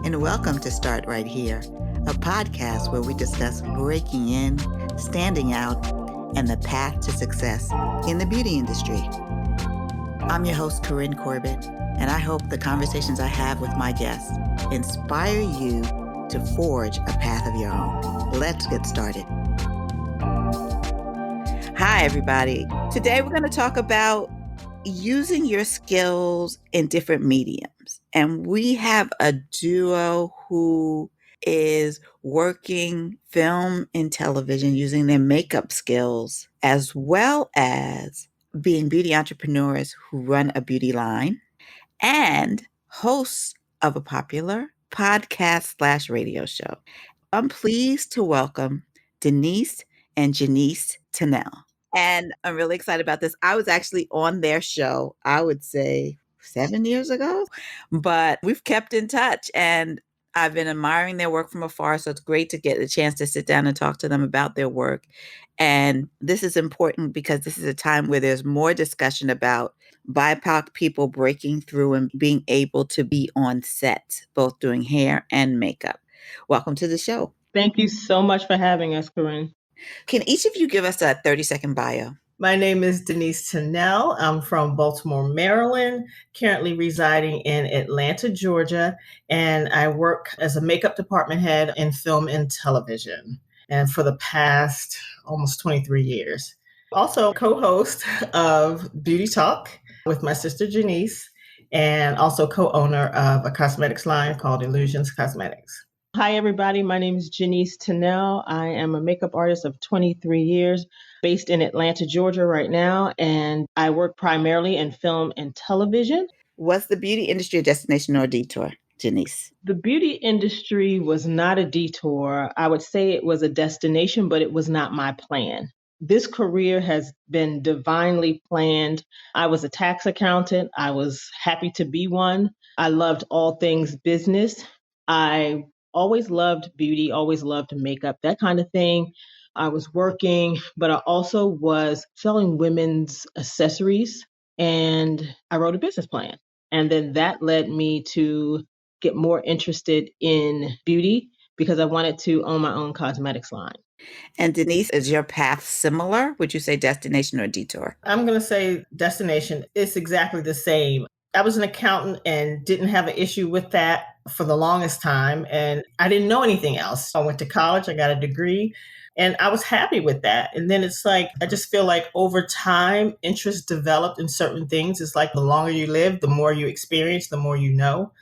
and welcome to Start Right Here, a podcast where we discuss breaking in, standing out, and the path to success in the beauty industry. I'm your host, Corinne Corbett, and I hope the conversations I have with my guests inspire you to forge a path of your own. Let's get started. Hi, everybody. Today we're going to talk about using your skills in different mediums. And we have a duo who is working film and television using their makeup skills, as well as being beauty entrepreneurs who run a beauty line and hosts of a popular podcast/radio show. I'm pleased to welcome Denise and Janice Tunnell. And I'm really excited about this. I was actually on their show, I would say 7 years ago, but we've kept in touch and I've been admiring their work from afar. So it's great to get a chance to sit down and talk to them about their work. And this is important because this is a time where there's more discussion about BIPOC people breaking through and being able to be on set, both doing hair and makeup. Welcome to the show. Thank you so much for having us, Corinne. Can each of you give us a 30-second bio? My name is Denise Tunnell. I'm from Baltimore, Maryland, currently residing in Atlanta, Georgia, and I work as a makeup department head in film and television, and for the past almost 23 years. Also co-host of Beauty Talk with my sister Janice, and also co-owner of a cosmetics line called Illusions Cosmetics. Hi, everybody. My name is Janice Tunnell. I am a makeup artist of 23 years, based in Atlanta, Georgia right now, and I work primarily in film and television. Was the beauty industry a destination or a detour, Janice? The beauty industry was not a detour. I would say it was a destination, but it was not my plan. This career has been divinely planned. I was a tax accountant. I was happy to be one. I loved all things business. I always loved beauty, always loved makeup, that kind of thing. I was working, but I also was selling women's accessories, and I wrote a business plan. And then that led me to get more interested in beauty because I wanted to own my own cosmetics line. And Denise, is your path similar? Would you say destination or detour? I'm going to say destination. It's exactly the same. I was an accountant and didn't have an issue with that for the longest time. And I didn't know anything else. I went to college, I got a degree, and I was happy with that. And then it's like, I just feel like over time, interest developed in certain things. It's like the longer you live, the more you experience, the more you know,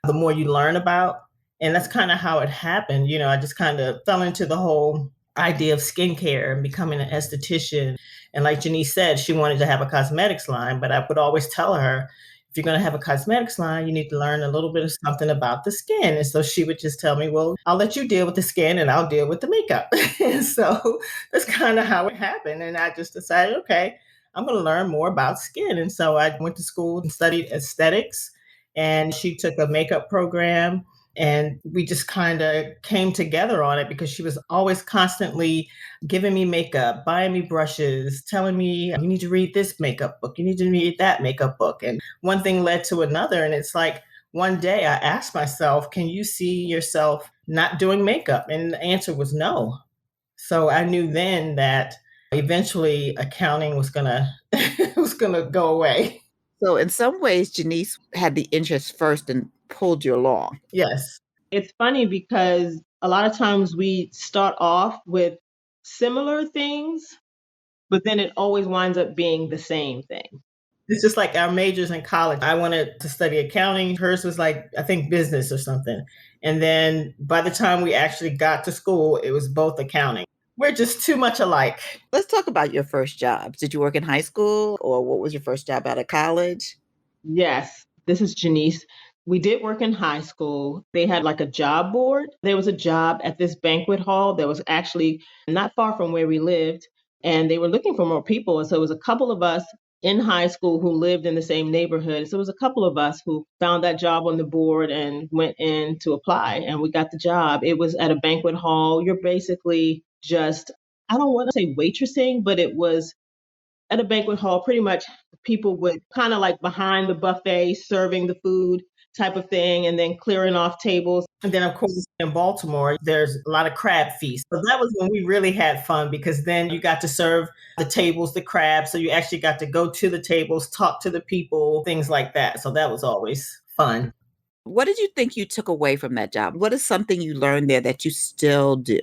the more you learn about. And that's kind of how it happened. You know, I just kind of fell into the whole idea of skincare and becoming an esthetician. And like Janice said, she wanted to have a cosmetics line, but I would always tell her, if you're going to have a cosmetics line, you need to learn a little bit of something about the skin. And so she would just tell me, well, I'll let you deal with the skin and I'll deal with the makeup. And so that's kind of how it happened. And I just decided, okay, I'm going to learn more about skin. And so I went to school and studied aesthetics, and she took a makeup program. And we just kind of came together on it because she was always constantly giving me makeup, buying me brushes, telling me, you need to read this makeup book, you need to read that makeup book. And one thing led to another. And it's like one day I asked myself, can you see yourself not doing makeup? And the answer was no. So I knew then that eventually accounting was gonna go away. So in some ways, Janice had the interest first and pulled you along. Yes. It's funny because a lot of times we start off with similar things, but then it always winds up being the same thing. It's just like our majors in college. I wanted to study accounting. Hers was like, I think, business or something. And then by the time we actually got to school, it was both accounting. We're just too much alike. Let's talk about your first job. Did you work in high school, or what was your first job out of college? Yes, this is Janice. We did work in high school. They had like a job board. There was a job at this banquet hall that was actually not far from where we lived, and they were looking for more people. And so it was a couple of us in high school who lived in the same neighborhood. So it was a couple of us who found that job on the board and went in to apply, and we got the job. It was at a banquet hall. You're basically just, I don't want to say waitressing, but it was at a banquet hall. Pretty much people would kind of like behind the buffet serving the food. type of thing, and then clearing off tables. And then, of course, in Baltimore, there's a lot of crab feasts. So that was when we really had fun because then you got to serve the tables, the crabs. So you actually got to go to the tables, talk to the people, things like that. So that was always fun. What did you think you took away from that job? What is something you learned there that you still do?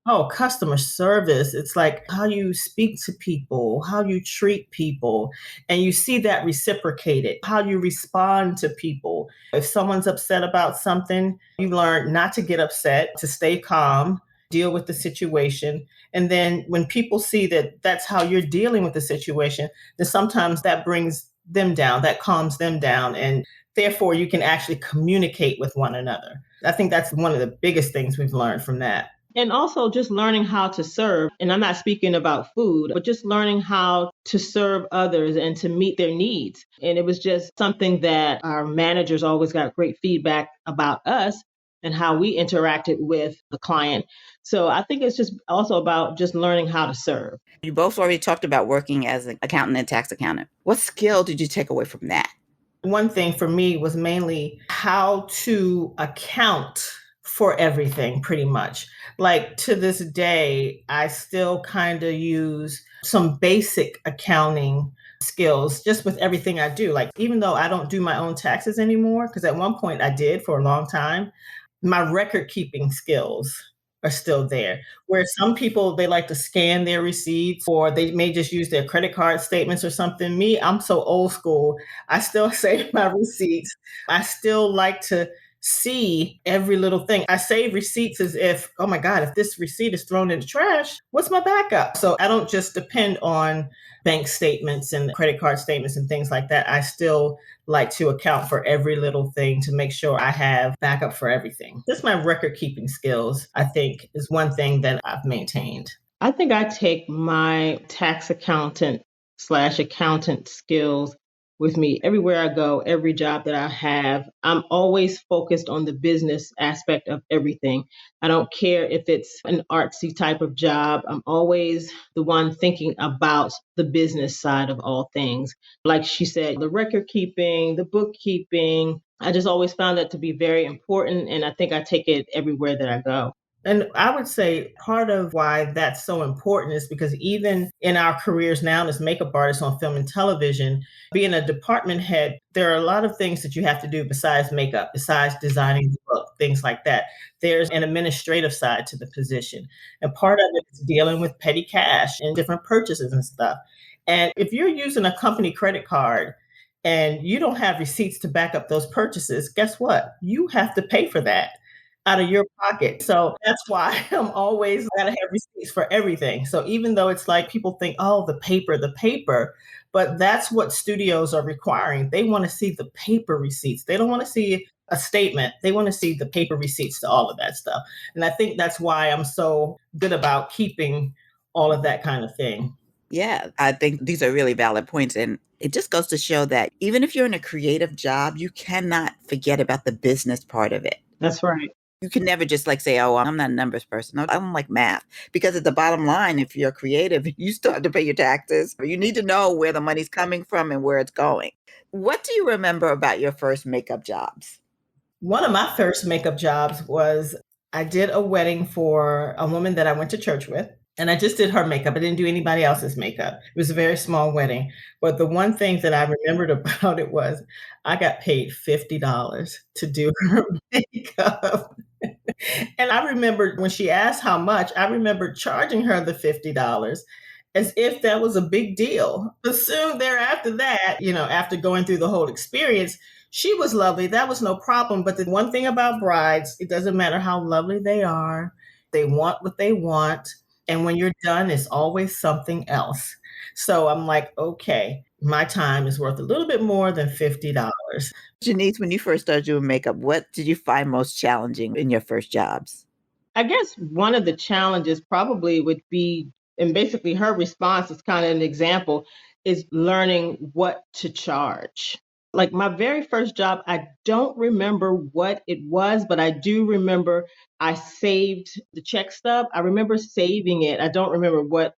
Oh, customer service. It's like how you speak to people, how you treat people, and you see that reciprocated, how you respond to people. If someone's upset about something, you learn not to get upset, to stay calm, deal with the situation. And then when people see that that's how you're dealing with the situation, then sometimes that brings them down, that calms them down. And therefore, you can actually communicate with one another. I think that's one of the biggest things we've learned from that. And also just learning how to serve. And I'm not speaking about food, but just learning how to serve others and to meet their needs. And it was just something that our managers always got great feedback about us and how we interacted with the client. So I think it's just also about just learning how to serve. You both already talked about working as an accountant and tax accountant. What skill did you take away from that? One thing for me was mainly how to account for everything, pretty much. Like to this day, I still kind of use some basic accounting skills just with everything I do. Like, even though I don't do my own taxes anymore, because at one point I did for a long time, my record keeping skills are still there. Where some people, they like to scan their receipts or they may just use their credit card statements or something. Me, I'm so old school. I still save my receipts. I still like to see every little thing. I save receipts as if, oh my God, if this receipt is thrown in the trash, what's my backup? So I don't just depend on bank statements and credit card statements and things like that. I still like to account for every little thing to make sure I have backup for everything. Just my record keeping skills, I think, is one thing that I've maintained. I think I take my tax accountant/accountant skills with me everywhere I go, every job that I have. I'm always focused on the business aspect of everything. I don't care if it's an artsy type of job. I'm always the one thinking about the business side of all things. Like she said, the record keeping, the bookkeeping, I just always found that to be very important. And I think I take it everywhere that I go. And I would say part of why that's so important is because even in our careers now as makeup artists on film and television, being a department head, there are a lot of things that you have to do besides makeup, besides designing the look, things like that. There's an administrative side to the position. And part of it is dealing with petty cash and different purchases and stuff. And if you're using a company credit card and you don't have receipts to back up those purchases, guess what? You have to pay for that out of your pocket. So that's why I'm always gotta have receipts for everything. So even though it's like people think, oh, the paper, but that's what studios are requiring. They want to see the paper receipts. They don't want to see a statement. They want to see the paper receipts to all of that stuff. And I think that's why I'm so good about keeping all of that kind of thing. Yeah, I think these are really valid points. And it just goes to show that even if you're in a creative job, you cannot forget about the business part of it. That's right. You can never just like say, oh, I'm not a numbers person. I don't like math. Because at the bottom line, if you're creative, you still have to pay your taxes. You need to know where the money's coming from and where it's going. What do you remember about your first makeup jobs? One of my first makeup jobs was I did a wedding for a woman that I went to church with. And I just did her makeup. I didn't do anybody else's makeup. It was a very small wedding. But the one thing that I remembered about it was I got paid $50 to do her makeup. And I remembered when she asked how much, I remembered charging her the $50 as if that was a big deal. But soon thereafter that, after going through the whole experience, she was lovely. That was no problem. But the one thing about brides, it doesn't matter how lovely they are. They want what they want. And when you're done, it's always something else. So I'm like, okay, my time is worth a little bit more than $50. Janice, when you first started doing makeup, what did you find most challenging in your first jobs? I guess one of the challenges probably would be, and basically her response is kind of an example, is learning what to charge. Like my very first job, I don't remember what it was, but I do remember I saved the check stub. I remember saving it. I don't remember what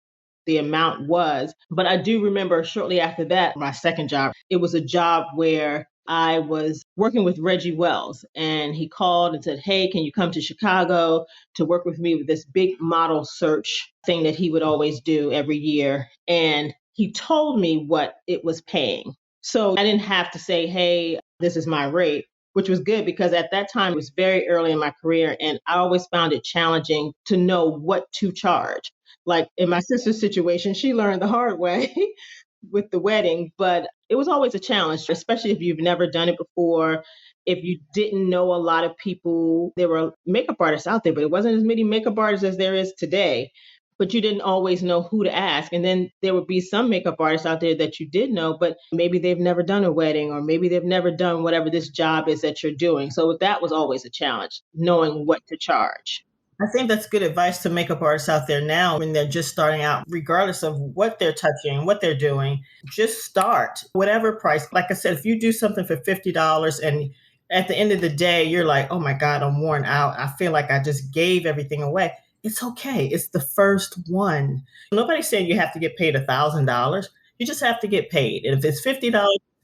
the amount was, but I do remember shortly after that, my second job, it was a job where I was working with Reggie Wells, and he called and said, "Hey, can you come to Chicago to work with me with this big model search thing that he would always do every year?" And he told me what it was paying. So I didn't have to say, "Hey, this is my rate," which was good because at that time it was very early in my career, and I always found it challenging to know what to charge. Like in my sister's situation, she learned the hard way with the wedding, but it was always a challenge, especially if you've never done it before. If you didn't know a lot of people, there were makeup artists out there, but it wasn't as many makeup artists as there is today. But you didn't always know who to ask. And then there would be some makeup artists out there that you did know, but maybe they've never done a wedding or maybe they've never done whatever this job is that you're doing. So that was always a challenge, knowing what to charge. I think that's good advice to makeup artists out there now when they're just starting out, regardless of what they're touching, what they're doing. Just start whatever price. Like I said, if you do something for $50 and at the end of the day, you're like, oh my God, I'm worn out. I feel like I just gave everything away. It's okay. It's the first one. Nobody's saying you have to get paid $1,000. You just have to get paid. And if it's $50,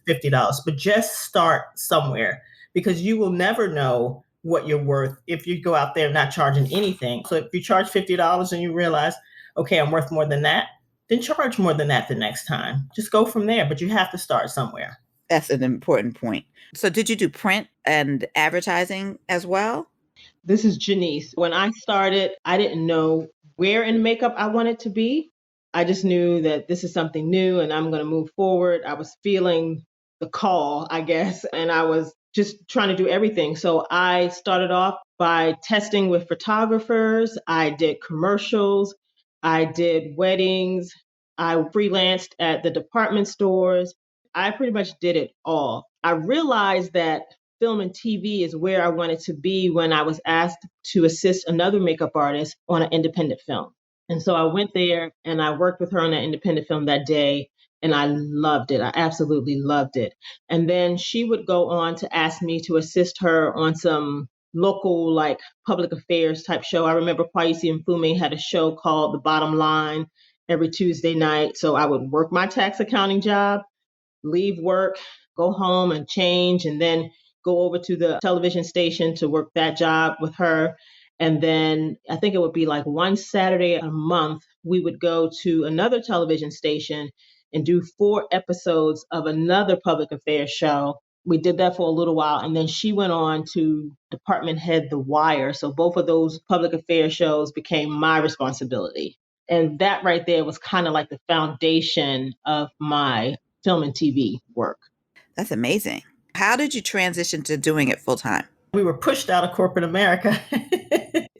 $50, but just start somewhere because you will never know what you're worth if you go out there not charging anything. So if you charge $50 and you realize, okay, I'm worth more than that, then charge more than that the next time. Just go from there, but you have to start somewhere. That's an important point. So did you do print and advertising as well? This is Janice. When I started, I didn't know where in makeup I wanted to be. I just knew that this is something new and I'm going to move forward. I was feeling the call, I guess, and I was just trying to do everything. So I started off by testing with photographers. I did commercials. I did weddings. I freelanced at the department stores. I pretty much did it all. I realized that film and TV is where I wanted to be when I was asked to assist another makeup artist on an independent film. And so I went there and I worked with her on that independent film that day. And I loved it. I absolutely loved it. And then she would go on to ask me to assist her on some local, like public affairs type show. I remember Kwesi and Fume had a show called The Bottom Line every Tuesday night. So I would work my tax accounting job, leave work, go home and change, and then go over to the television station to work that job with her. And then I think it would be like one Saturday a month, we would go to another television station and do 4 episodes of another public affairs show. We did that for a little while. And then she went on to department head The Wire. So both of those public affairs shows became my responsibility. And that right there was kind of like the foundation of my film and TV work. That's amazing. How did you transition to doing it full time? We were pushed out of corporate America.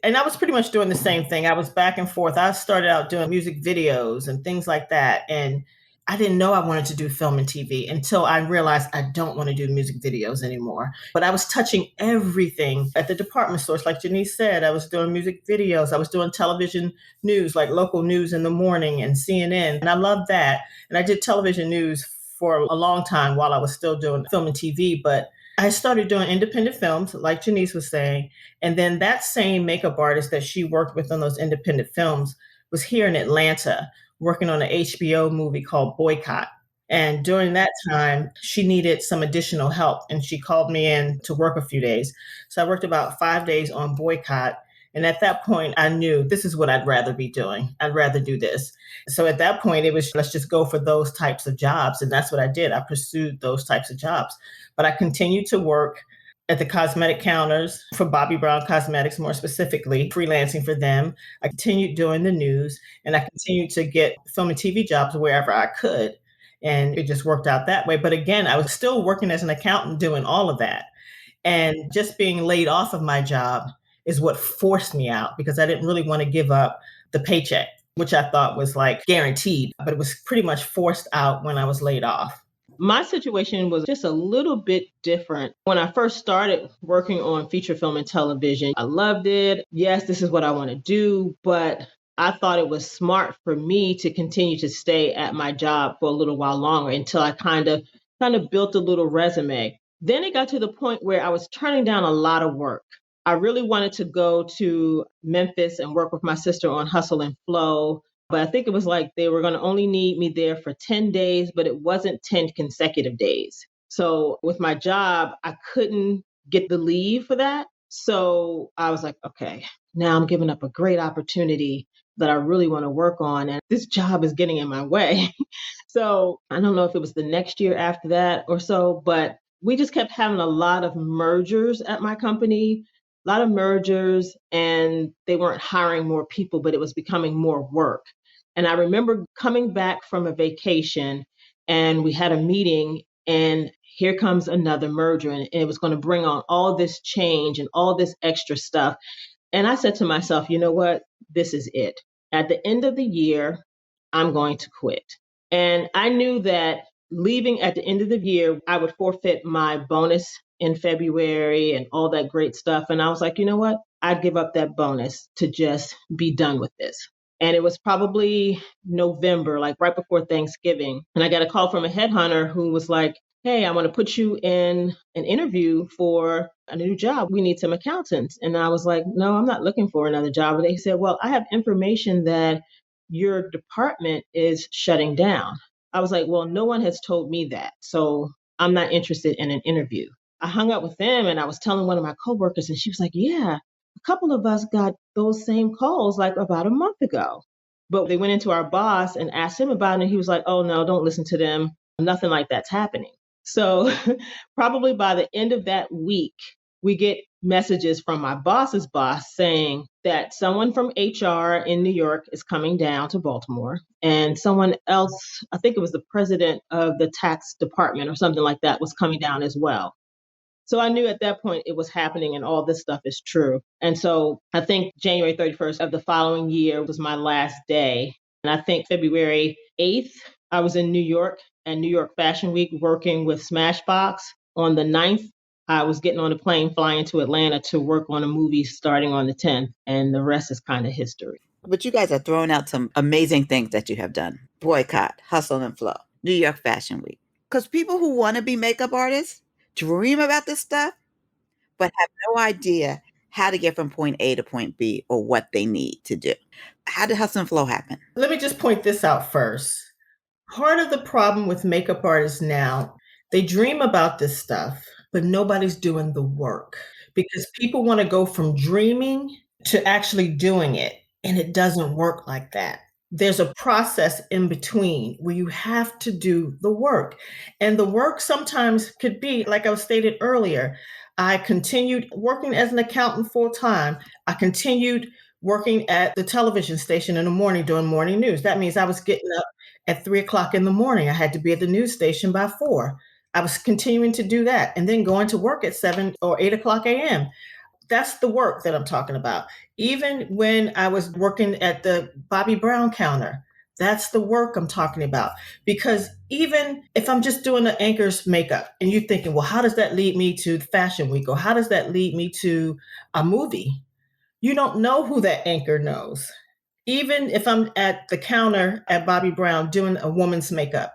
And I was pretty much doing the same thing. I was back and forth. I started out doing music videos and things like that. And I didn't know I wanted to do film and TV until I realized I don't want to do music videos anymore. But I was touching everything at the department stores. Like Janice said, I was doing music videos. I was doing television news, like local news in the morning and CNN. And I loved that. And I did television news for a long time while I was still doing film and TV. But I started doing independent films, like Janice was saying. And then that same makeup artist that she worked with on those independent films was here in Atlanta working on an HBO movie called Boycott. And during that time, she needed some additional help. And she called me in to work a few days. So I worked about 5 days on Boycott. And at that point, I knew this is what I'd rather be doing. I'd rather do this. So at that point, it was, let's just go for those types of jobs. And that's what I did. I pursued those types of jobs. But I continued to work at the cosmetic counters for Bobbi Brown Cosmetics, more specifically, freelancing for them. I continued doing the news, and I continued to get film and TV jobs wherever I could. And it just worked out that way. But again, I was still working as an accountant doing all of that. And just being laid off of my job is what forced me out because I didn't really want to give up the paycheck, which I thought was like guaranteed, but it was pretty much forced out when I was laid off. My situation was just a little bit different. When I first started working on feature film and television, I loved it. Yes, this is what I want to do, but I thought it was smart for me to continue to stay at my job for a little while longer until I kind of built a little resume. Then it got to the point where I was turning down a lot of work. I really wanted to go to Memphis and work with my sister on Hustle and Flow. But I think it was like they were going to only need me there for 10 days, but it wasn't 10 consecutive days. So with my job, I couldn't get the leave for that. So I was like, okay, now I'm giving up a great opportunity that I really want to work on. And this job is getting in my way. So I don't know if it was the next year after that or so, but we just kept having a lot of mergers at my company, a lot of mergers, and they weren't hiring more people, but it was becoming more work. And I remember coming back from a vacation and we had a meeting, and here comes another merger, and it was going to bring on all this change and all this extra stuff. And I said to myself, you know what? This is it. At the end of the year, I'm going to quit. And I knew that leaving at the end of the year, I would forfeit my bonus in February and all that great stuff. And I was like, you know what? I'd give up that bonus to just be done with this. And it was probably November, like right before Thanksgiving. And I got a call from a headhunter who was like, hey, I want to put you in an interview for a new job. We need some accountants. And I was like, no, I'm not looking for another job. And they said, well, I have information that your department is shutting down. I was like, well, no one has told me that. So I'm not interested in an interview. I hung up with them and I was telling one of my coworkers, and she was like, yeah, a couple of us got those same calls like about a month ago. But they went into our boss and asked him about it. And he was like, oh, no, don't listen to them. Nothing like that's happening. So probably by the end of that week, we get messages from my boss's boss saying that someone from HR in New York is coming down to Baltimore, and someone else, I think it was the president of the tax department or something like that, was coming down as well. So I knew at that point it was happening and all this stuff is true. And so I think January 31st of the following year was my last day. And I think February 8th, I was in New York and New York Fashion Week working with Smashbox. On the 9th, I was getting on a plane flying to Atlanta to work on a movie starting on the 10th. And the rest is kind of history. But you guys are throwing out some amazing things that you have done. Boycott, Hustle and Flow, New York Fashion Week. Because people who want to be makeup artists dream about this stuff, but have no idea how to get from point A to point B or what they need to do. How did Hustle and Flow happen? Let me just point this out first. Part of the problem with makeup artists now, they dream about this stuff, but nobody's doing the work because people want to go from dreaming to actually doing it. And it doesn't work like that. There's a process in between where you have to do the work. And the work sometimes could be, like I was stated earlier, I continued working as an accountant full time. I continued working at the television station in the morning doing morning news. That means I was getting up at 3 o'clock in the morning. I had to be at the news station by 4. I was continuing to do that and then going to work at 7 or 8 o'clock a.m. That's the work that I'm talking about. Even when I was working at the Bobby Brown counter, that's the work I'm talking about. Because even if I'm just doing the anchor's makeup and you're thinking, well, how does that lead me to Fashion Week? Or how does that lead me to a movie? You don't know who that anchor knows. Even if I'm at the counter at Bobby Brown doing a woman's makeup,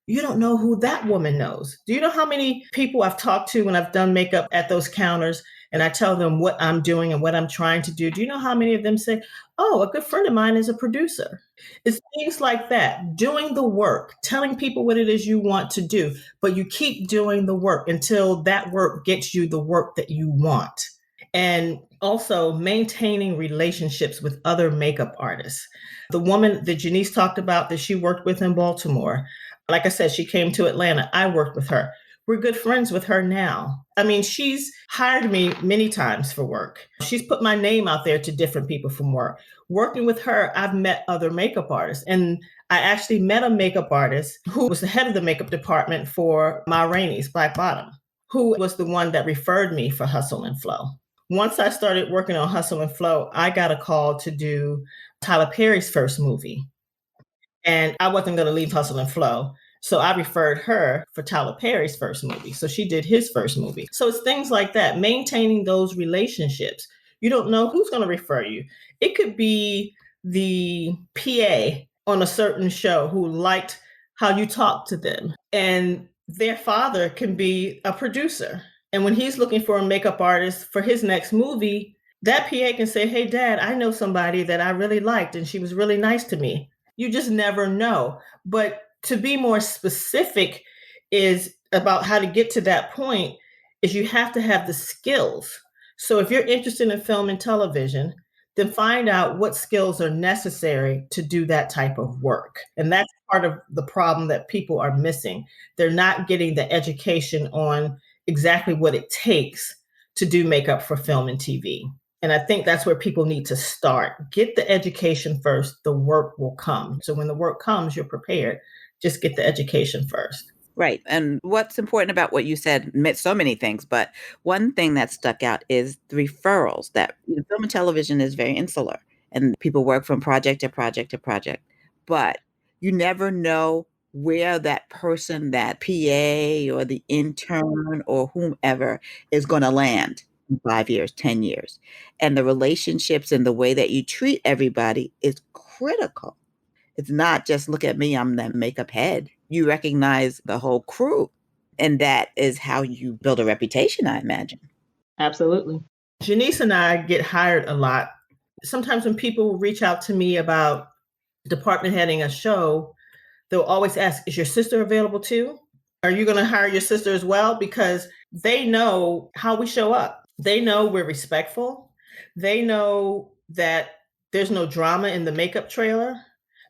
you don't know who that woman knows. Do you know how many people I've talked to when I've done makeup at those counters and I tell them what I'm doing and what I'm trying to do? Do you know how many of them say, oh, a good friend of mine is a producer? It's things like that, doing the work, telling people what it is you want to do, but you keep doing the work until that work gets you the work that you want. And also maintaining relationships with other makeup artists. The woman that Janice talked about that she worked with in Baltimore, like I said, she came to Atlanta. I worked with her. We're good friends with her now. I mean, she's hired me many times for work. She's put my name out there to different people from work. Working with her, I've met other makeup artists. And I actually met a makeup artist who was the head of the makeup department for Ma Rainey's Black Bottom, who was the one that referred me for Hustle and Flow. Once I started working on Hustle and Flow, I got a call to do Tyler Perry's first movie. And I wasn't going to leave Hustle and Flow. So I referred her for Tyler Perry's first movie. So she did his first movie. So it's things like that, maintaining those relationships. You don't know who's going to refer you. It could be the PA on a certain show who liked how you talk to them. And their father can be a producer. And when he's looking for a makeup artist for his next movie, that PA can say, hey, Dad, I know somebody that I really liked and she was really nice to me. You just never know. But to be more specific is about how to get to that point is you have to have the skills. So if you're interested in film and television, then find out what skills are necessary to do that type of work. And that's part of the problem that people are missing. They're not getting the education on exactly what it takes to do makeup for film and TV. And I think that's where people need to start. Get the education first, the work will come. So when the work comes, you're prepared. Just get the education first. Right. And what's important about what you said, so many things, but one thing that stuck out is the referrals that film and television is very insular and people work from project to project to project. But you never know where that person, that PA or the intern or whomever is going to land in 5 years, 10 years. And the relationships and the way that you treat everybody is critical. It's not just look at me, I'm the makeup head. You recognize the whole crew. And that is how you build a reputation, I imagine. Absolutely. Janice and I get hired a lot. Sometimes when people reach out to me about department heading a show, they'll always ask, is your sister available too? Are you going to hire your sister as well? Because they know how we show up. They know we're respectful. They know that there's no drama in the makeup trailer.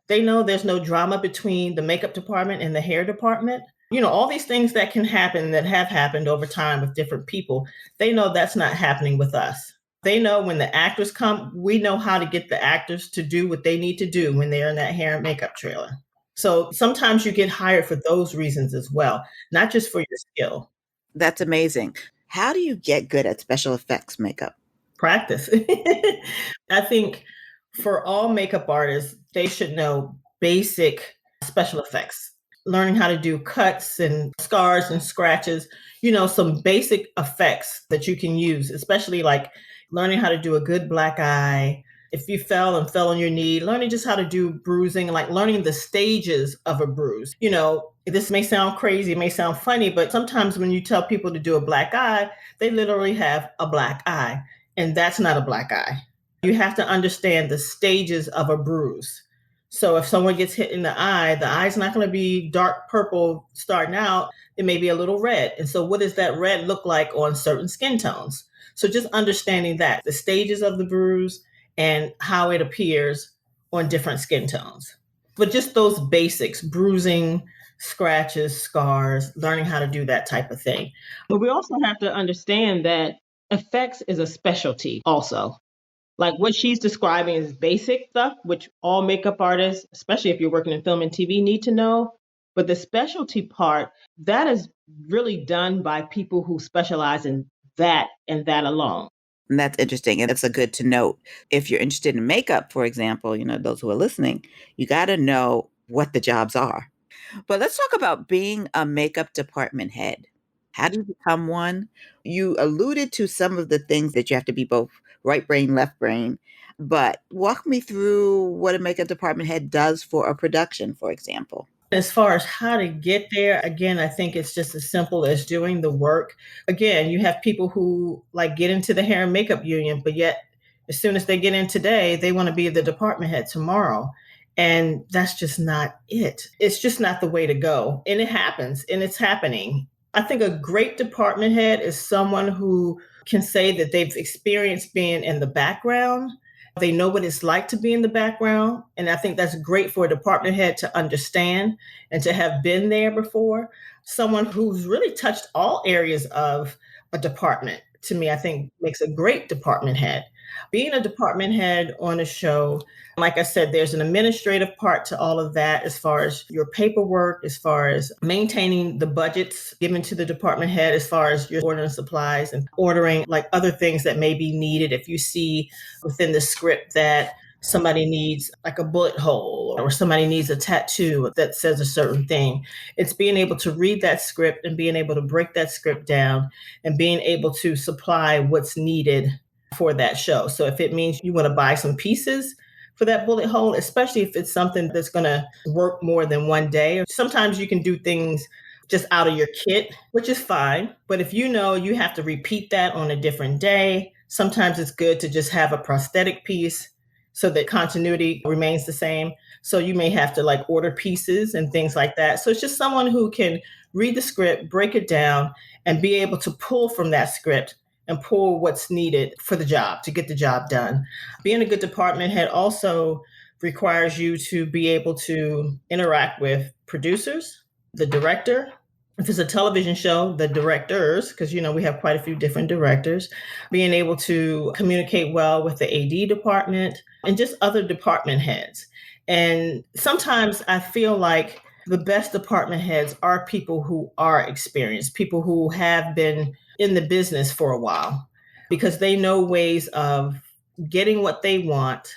They know there's no drama between the makeup department and the hair department. All these things that can happen, that have happened over time with different people, they know that's not happening with us. They know when the actors come, we know how to get the actors to do what they need to do when they're in that hair and makeup trailer. So sometimes you get hired for those reasons as well, not just for your skill. That's amazing. How do you get good at special effects makeup? Practice. I think for all makeup artists, they should know basic special effects, learning how to do cuts and scars and scratches, some basic effects that you can use, especially like learning how to do a good black eye. If you fell on your knee, learning just how to do bruising, like learning the stages of a bruise. This may sound crazy, it may sound funny, but sometimes when you tell people to do a black eye, they literally have a black eye, and that's not a black eye. You have to understand the stages of a bruise. So if someone gets hit in the eye's not going to be dark purple starting out. It may be a little red. And so what does that red look like on certain skin tones? So just understanding that, the stages of the bruise and how it appears on different skin tones. But just those basics, bruising, scratches, scars, learning how to do that type of thing. But we also have to understand that effects is a specialty also. Like what she's describing is basic stuff, which all makeup artists, especially if you're working in film and TV, need to know. But the specialty part, that is really done by people who specialize in that and that alone. And that's interesting. And it's a good to note. If you're interested in makeup, for example, those who are listening, you got to know what the jobs are. But let's talk about being a makeup department head. How do you become one? You alluded to some of the things that you have to be both right brain, left brain, but walk me through what a makeup department head does for a production, for example. As far as how to get there, again, I think it's just as simple as doing the work. Again, you have people who get into the hair and makeup union, but yet as soon as they get in today, they want to be the department head tomorrow. And that's just not it. It's just not the way to go. And it happens, and it's happening. I think a great department head is someone who can say that they've experienced being in the background. They know what it's like to be in the background. And I think that's great for a department head to understand and to have been there before. Someone who's really touched all areas of a department, to me, I think makes a great department head. Being a department head on a show, like I said, there's an administrative part to all of that as far as your paperwork, as far as maintaining the budgets given to the department head, as far as your ordering supplies and ordering other things that may be needed. If you see within the script that somebody needs a bullet hole or somebody needs a tattoo that says a certain thing, it's being able to read that script and being able to break that script down and being able to supply what's needed for that show. So if it means you want to buy some pieces for that bullet hole, especially if it's something that's going to work more than one day, sometimes you can do things just out of your kit, which is fine. But if you have to repeat that on a different day, sometimes it's good to just have a prosthetic piece so that continuity remains the same. So you may have to like order pieces and things like that. So it's just someone who can read the script, break it down, and be able to pull from that script and pull what's needed for the job to get the job done. Being a good department head also requires you to be able to interact with producers, the director. If it's a television show, the directors, because we have quite a few different directors, being able to communicate well with the AD department and just other department heads. And sometimes I feel like the best department heads are people who are experienced, people who have been in the business for a while, because they know ways of getting what they want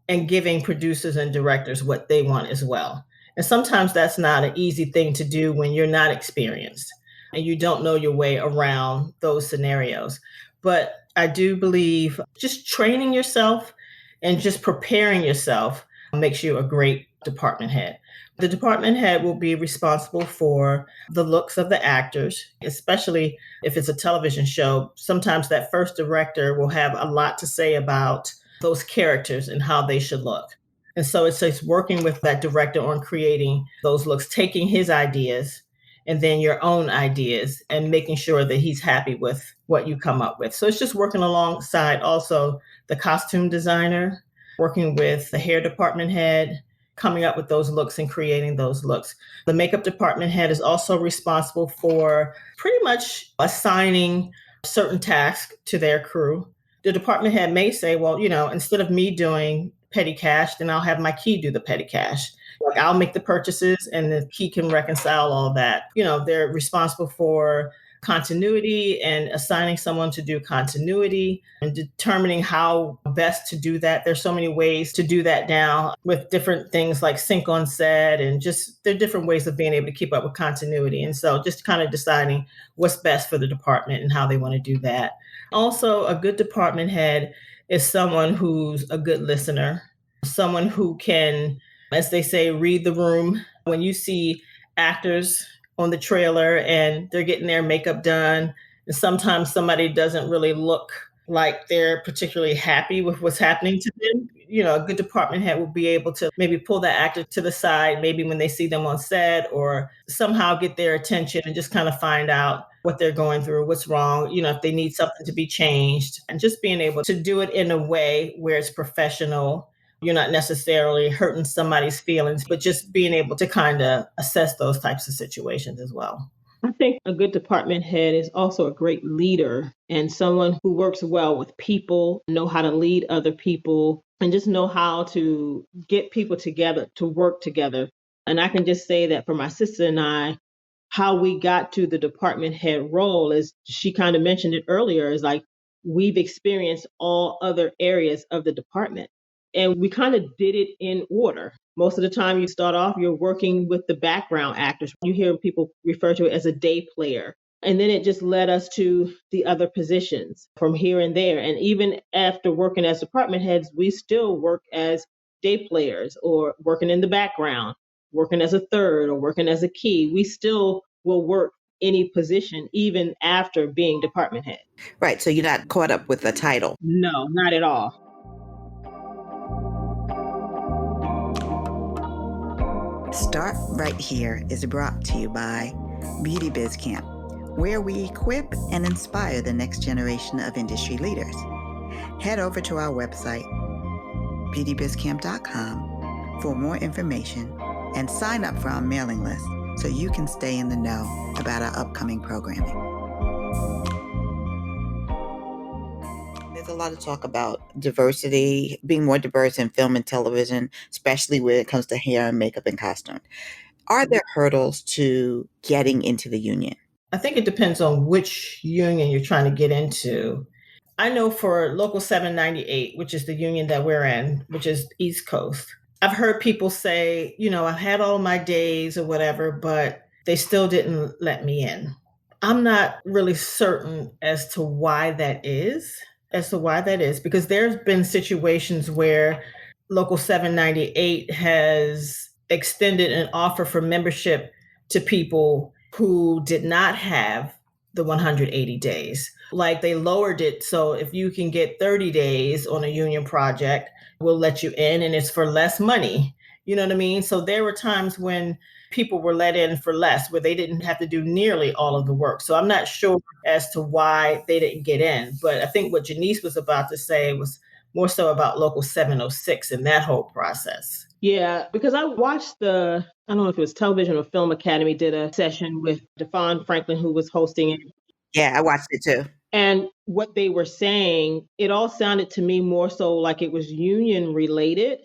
and giving producers and directors what they want as well. And sometimes that's not an easy thing to do when you're not experienced and you don't know your way around those scenarios. But I do believe just training yourself and just preparing yourself makes you a great department head. The department head will be responsible for the looks of the actors, especially if it's a television show. Sometimes that first director will have a lot to say about those characters and how they should look. And so it's working with that director on creating those looks, taking his ideas and then your own ideas and making sure that he's happy with what you come up with. So it's just working alongside also the costume designer, working with the hair department head, coming up with those looks and creating those looks. The makeup department head is also responsible for pretty much assigning certain tasks to their crew. The department head may say, well, instead of me doing petty cash, then I'll have my key do the petty cash. Like I'll make the purchases and the key can reconcile all that. They're responsible for continuity and assigning someone to do continuity and determining how best to do that. There's so many ways to do that now with different things like sync on set and just there are different ways of being able to keep up with continuity. And so just kind of deciding what's best for the department and how they want to do that. Also, a good department head is someone who's a good listener, someone who can, as they say, read the room. When you see actors on the trailer and they're getting their makeup done, and sometimes somebody doesn't really look like they're particularly happy with what's happening to them. A good department head will be able to maybe pull that actor to the side, maybe when they see them on set, or somehow get their attention and just kind of find out what they're going through, what's wrong, if they need something to be changed, and just being able to do it in a way where it's professional. You're not necessarily hurting somebody's feelings, but just being able to kind of assess those types of situations as well. I think a good department head is also a great leader and someone who works well with people, know how to lead other people, and just know how to get people together to work together. And I can just say that for my sister and I, how we got to the department head role, is she kind of mentioned it earlier, is like we've experienced all other areas of the department. And we kind of did it in order. Most of the time you start off, you're working with the background actors. You hear people refer to it as a day player. And then it just led us to the other positions from here and there. And even after working as department heads, we still work as day players or working in the background, working as a third or working as a key. We still will work any position even after being department head. Right. So you're not caught up with the title. No, not at all. Start Right Here is brought to you by Beauty Biz Camp, where we equip and inspire the next generation of industry leaders. Head over to our website, beautybizcamp.com, for more information and sign up for our mailing list so you can stay in the know about our upcoming programming. There's a lot of talk about diversity, being more diverse in film and television, especially when it comes to hair and makeup and costume. Are there hurdles to getting into the union? I think it depends on which union you're trying to get into. I know for Local 798, which is the union that we're in, which is East Coast, I've heard people say, I've had all my days or whatever, but they still didn't let me in. I'm not really certain as to why that is. Because there's been situations where Local 798 has extended an offer for membership to people who did not have the 180 days. Like they lowered it. So if you can get 30 days on a union project, we'll let you in and it's for less money. You know what I mean? So there were times when people were let in for less, where they didn't have to do nearly all of the work. So I'm not sure as to why they didn't get in. But I think what Janice was about to say was more so about Local 706 and that whole process. Yeah, because I watched I don't know if it was Television or Film Academy did a session with Devon Franklin, who was hosting it. Yeah, I watched it too. And what they were saying, it all sounded to me more so like it was union related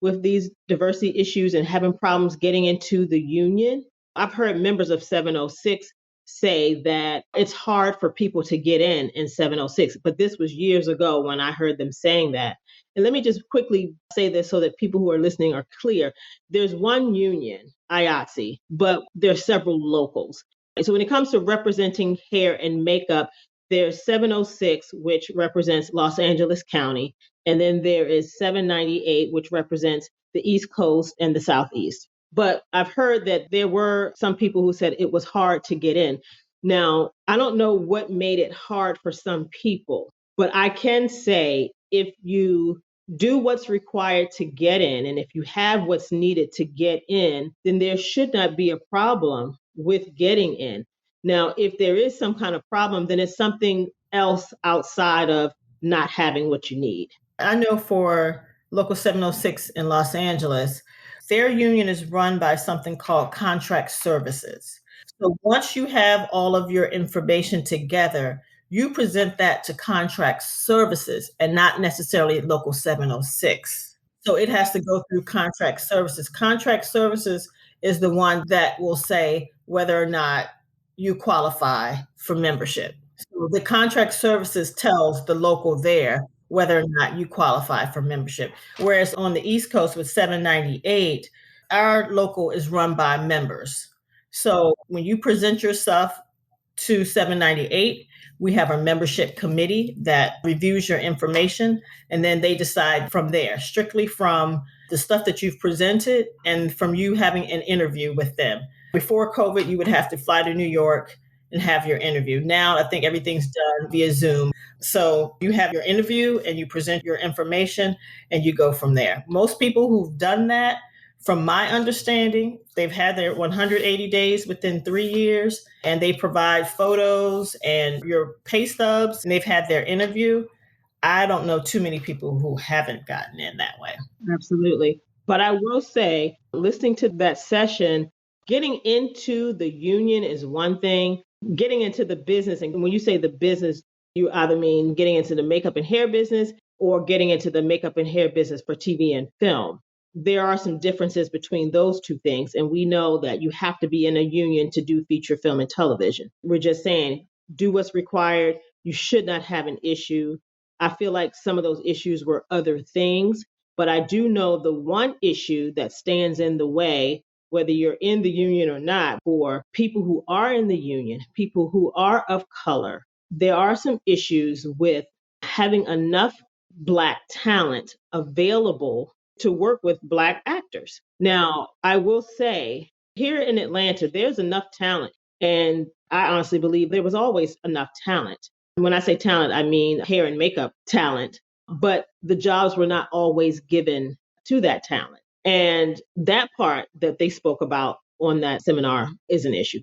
with these diversity issues and having problems getting into the union. I've heard members of 706 say that it's hard for people to get in 706, but this was years ago when I heard them saying that. And let me just quickly say this so that people who are listening are clear. There's one union, IATSE, but there's several locals. And so when it comes to representing hair and makeup, there's 706, which represents Los Angeles County. And then there is 798, which represents the East Coast and the Southeast. But I've heard that there were some people who said it was hard to get in. Now, I don't know what made it hard for some people, but I can say if you do what's required to get in, and if you have what's needed to get in, then there should not be a problem with getting in. Now, if there is some kind of problem, then it's something else outside of not having what you need. I know for Local 706 in Los Angeles, their union is run by something called contract services. So once you have all of your information together, you present that to contract services and not necessarily Local 706. So it has to go through contract services. Contract services is the one that will say whether or not you qualify for membership. So the contract services tells the local there whether or not you qualify for membership. Whereas on the East Coast with 798, our local is run by members. So when you present your stuff to 798, we have a membership committee that reviews your information, and then they decide from there, strictly from the stuff that you've presented and from you having an interview with them. Before COVID, you would have to fly to New York and have your interview. Now, I think everything's done via Zoom. So you have your interview and you present your information and you go from there. Most people who've done that, from my understanding, they've had their 180 days within 3 years, and they provide photos and your pay stubs, and they've had their interview. I don't know too many people who haven't gotten in that way. Absolutely. But I will say, listening to that session, getting into the union is one thing. Getting into the business, and when you say the business, you either mean getting into the makeup and hair business or getting into the makeup and hair business for TV and film. There are some differences between those two things. And we know that you have to be in a union to do feature film and television. We're just saying, do what's required. You should not have an issue. I feel like some of those issues were other things, but I do know the one issue that stands in the way, whether you're in the union or not, for people who are in the union, people who are of color, there are some issues with having enough Black talent available to work with Black actors. Now, I will say here in Atlanta, there's enough talent. And I honestly believe there was always enough talent. When I say talent, I mean hair and makeup talent, but the jobs were not always given to that talent. And that part that they spoke about on that seminar is an issue.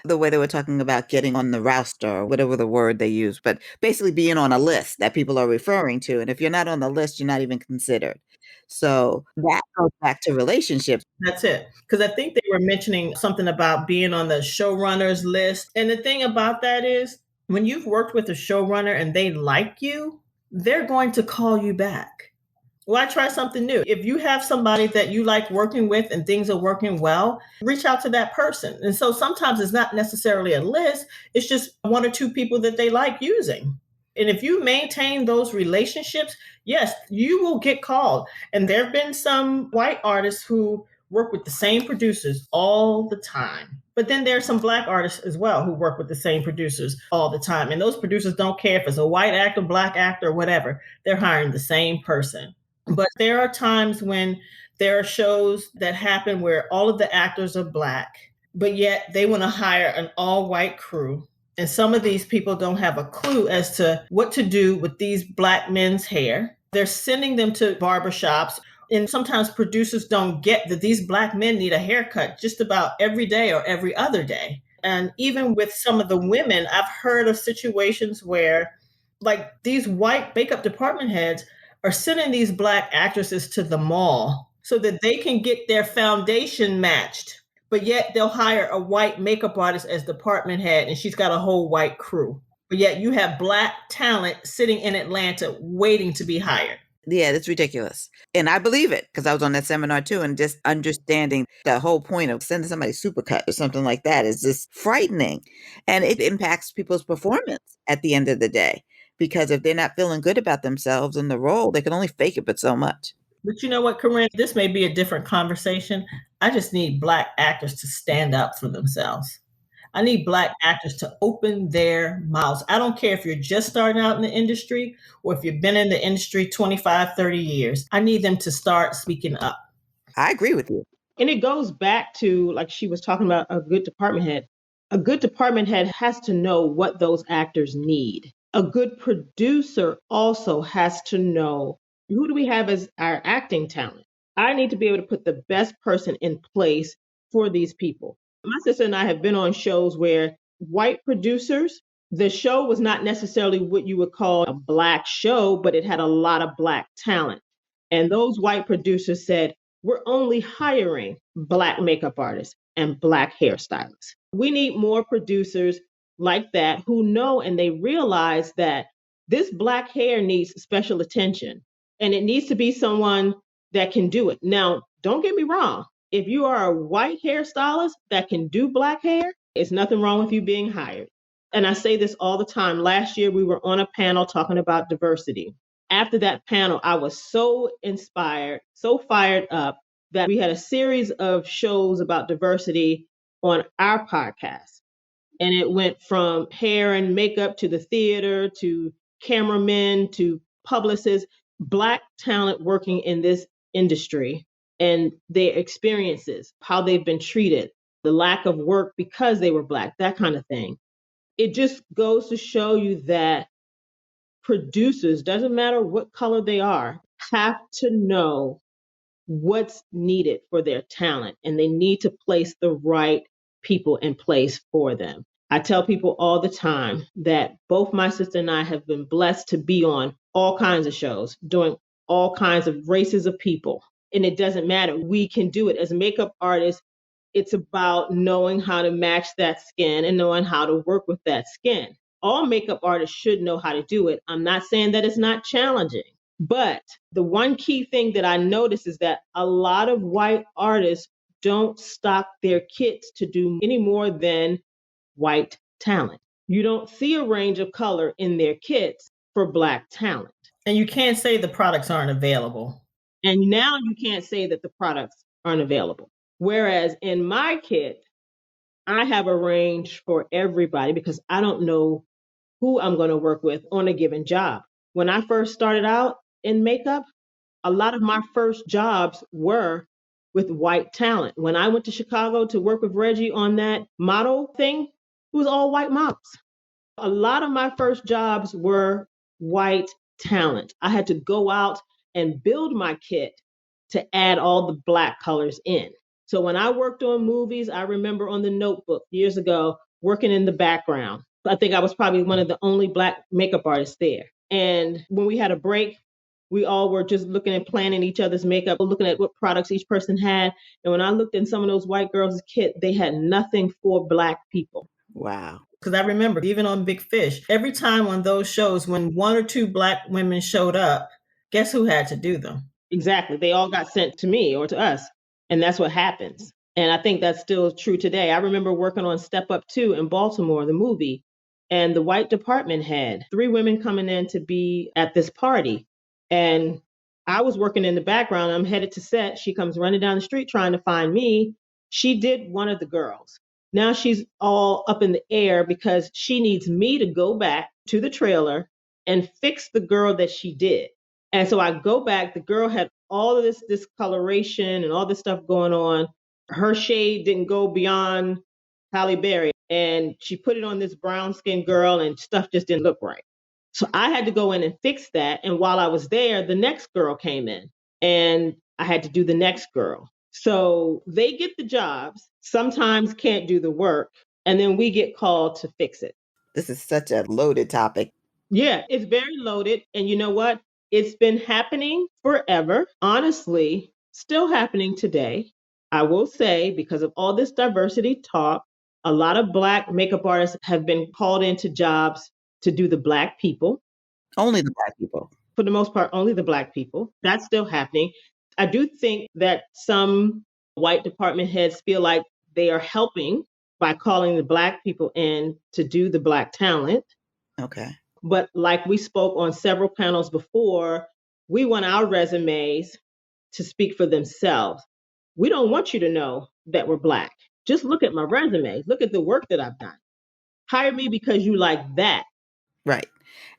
The way they were talking about getting on the roster or whatever the word they use, but basically being on a list that people are referring to. And if you're not on the list, you're not even considered. So that goes back to relationships. That's it. Because I think they were mentioning something about being on the showrunners list. And the thing about that is when you've worked with a showrunner and they like you, they're going to call you back. Why try something new? If you have somebody that you like working with and things are working well, reach out to that person. And so sometimes it's not necessarily a list, it's just one or two people that they like using. And if you maintain those relationships, yes, you will get called. And there have been some white artists who work with the same producers all the time. But then there are some Black artists as well who work with the same producers all the time. And those producers don't care if it's a white actor, Black actor, or whatever. They're hiring the same person. But there are times when there are shows that happen where all of the actors are Black, but yet they want to hire an all-white crew. And some of these people don't have a clue as to what to do with these Black men's hair. They're sending them to barbershops And sometimes producers don't get that these Black men need a haircut just about every day or every other day. And even with some of the women, I've heard of situations where, like, these white makeup department heads are sending these Black actresses to the mall so that they can get their foundation matched. But yet they'll hire a white makeup artist as department head, and she's got a whole white crew. But yet you have Black talent sitting in Atlanta waiting to be hired. Yeah, that's ridiculous. And I believe it because I was on that seminar too. And just understanding the whole point of sending somebody supercut or something like that is just frightening. And it impacts people's performance at the end of the day. Because if they're not feeling good about themselves in the role, they can only fake it but so much. But you know what, Corinne? This may be a different conversation. I just need Black actors to stand up for themselves. I need Black actors to open their mouths. I don't care if you're just starting out in the industry or if you've been in the industry 25, 30 years. I need them to start speaking up. I agree with you. And it goes back to, like she was talking about, a good department head. A good department head has to know what those actors need. A good producer also has to know, who do we have as our acting talent? I need to be able to put the best person in place for these people. My sister and I have been on shows where white producers, the show was not necessarily what you would call a Black show, but it had a lot of Black talent. And those white producers said, we're only hiring Black makeup artists and Black hairstylists. We need more producers like that who know and they realize that this Black hair needs special attention and it needs to be someone that can do it. Now, don't get me wrong. If you are a white hairstylist that can do Black hair, it's nothing wrong with you being hired. And I say this all the time. Last year, we were on a panel talking about diversity. After that panel, I was so inspired, so fired up that we had a series of shows about diversity on our podcast. And it went from hair and makeup to the theater to cameramen to publicists, Black talent working in this industry and their experiences, how they've been treated, the lack of work because they were Black, that kind of thing. It just goes to show you that producers, doesn't matter what color they are, have to know what's needed for their talent and they need to place the right people in place for them. I tell people all the time that both my sister and I have been blessed to be on all kinds of shows, doing all kinds of races of people. And it doesn't matter. We can do it. As makeup artists, it's about knowing how to match that skin and knowing how to work with that skin. All makeup artists should know how to do it. I'm not saying that it's not challenging, but the one key thing that I notice is that a lot of white artists don't stock their kits to do any more than white talent. You don't see a range of color in their kits for Black talent. And you can't say the products aren't available. And now you can't say that the products aren't available. Whereas in my kit, I have a range for everybody because I don't know who I'm going to work with on a given job. When I first started out in makeup, a lot of my first jobs were with white talent. When I went to Chicago to work with Reggie on that model thing, it was all white models. A lot of my first jobs were white talent. I had to go out and build my kit to add all the Black colors in. So when I worked on movies, I remember on The Notebook years ago, working in the background. I think I was probably one of the only Black makeup artists there. And when we had a break, we all were just looking and planning each other's makeup, looking at what products each person had. And when I looked in some of those white girls' kit, they had nothing for Black people. Wow. Because I remember even on Big Fish, every time on those shows, when one or two Black women showed up, guess who had to do them? Exactly. They all got sent to me or to us. And that's what happens. And I think that's still true today. I remember working on Step Up 2 in Baltimore, the movie, and the white department had 3 women coming in to be at this party. And I was working in the background. I'm headed to set. She comes running down the street trying to find me. She did one of the girls. Now she's all up in the air because she needs me to go back to the trailer and fix the girl that she did. And so I go back, the girl had all of this discoloration and all this stuff going on. Her shade didn't go beyond Halle Berry. And she put it on this brown skinned girl and stuff just didn't look right. So I had to go in and fix that. And while I was there, the next girl came in and I had to do the next girl. So they get the jobs, sometimes can't do the work, and then we get called to fix it. This is such a loaded topic. Yeah, it's very loaded. And you know what? It's been happening forever. Honestly, still happening today. I will say, because of all this diversity talk, a lot of Black makeup artists have been called into jobs to do the Black people. Only the Black people. For the most part, only the Black people. That's still happening. I do think that some white department heads feel like they are helping by calling the Black people in to do the Black talent. Okay. But like we spoke on several panels before, we want our resumes to speak for themselves. We don't want you to know that we're Black. Just look at my resume. Look at the work that I've done. Hire me because you like that. Right.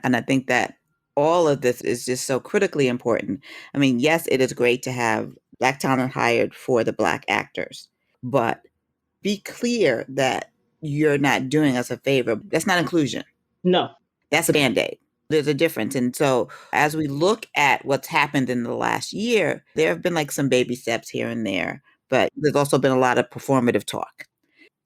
And I think that all of this is just so critically important. I mean, yes, it is great to have Black talent hired for the Black actors, but be clear that you're not doing us a favor. That's not inclusion. No. That's a band-aid. There's a difference. And so as we look at what's happened in the last year, there have been like some baby steps here and there, but there's also been a lot of performative talk.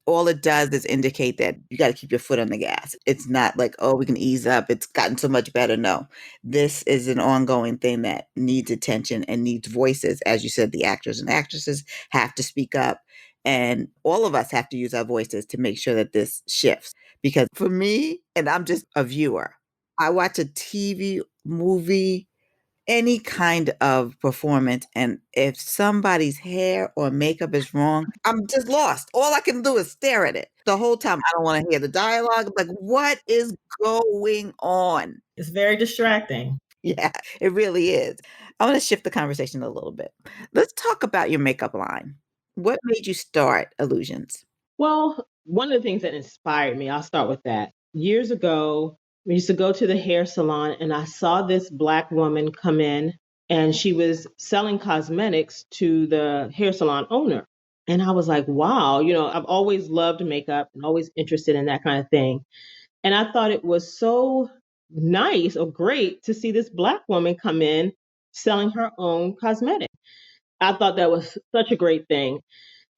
All it does is indicate that you got to keep your foot on the gas. It's not like, oh, we can ease up. It's gotten so much better. No, this is an ongoing thing that needs attention and needs voices. As you said, the actors and actresses have to speak up. And all of us have to use our voices to make sure that this shifts. Because for me, and I'm just a viewer, I watch a TV, movie, any kind of performance, and if somebody's hair or makeup is wrong, I'm just lost. All I can do is stare at it the whole time. I don't want to hear the dialogue. Like, what is going on? It's very distracting. Yeah, it really is. I want to shift the conversation a little bit. Let's talk about your makeup line. What made you start Illusions? Well, one of the things that inspired me, I'll start with that. Years ago, we used to go to the hair salon and I saw this Black woman come in and she was selling cosmetics to the hair salon owner. And I was like, wow, I've always loved makeup and always interested in that kind of thing. And I thought it was so nice or great to see this Black woman come in selling her own cosmetic. I thought that was such a great thing.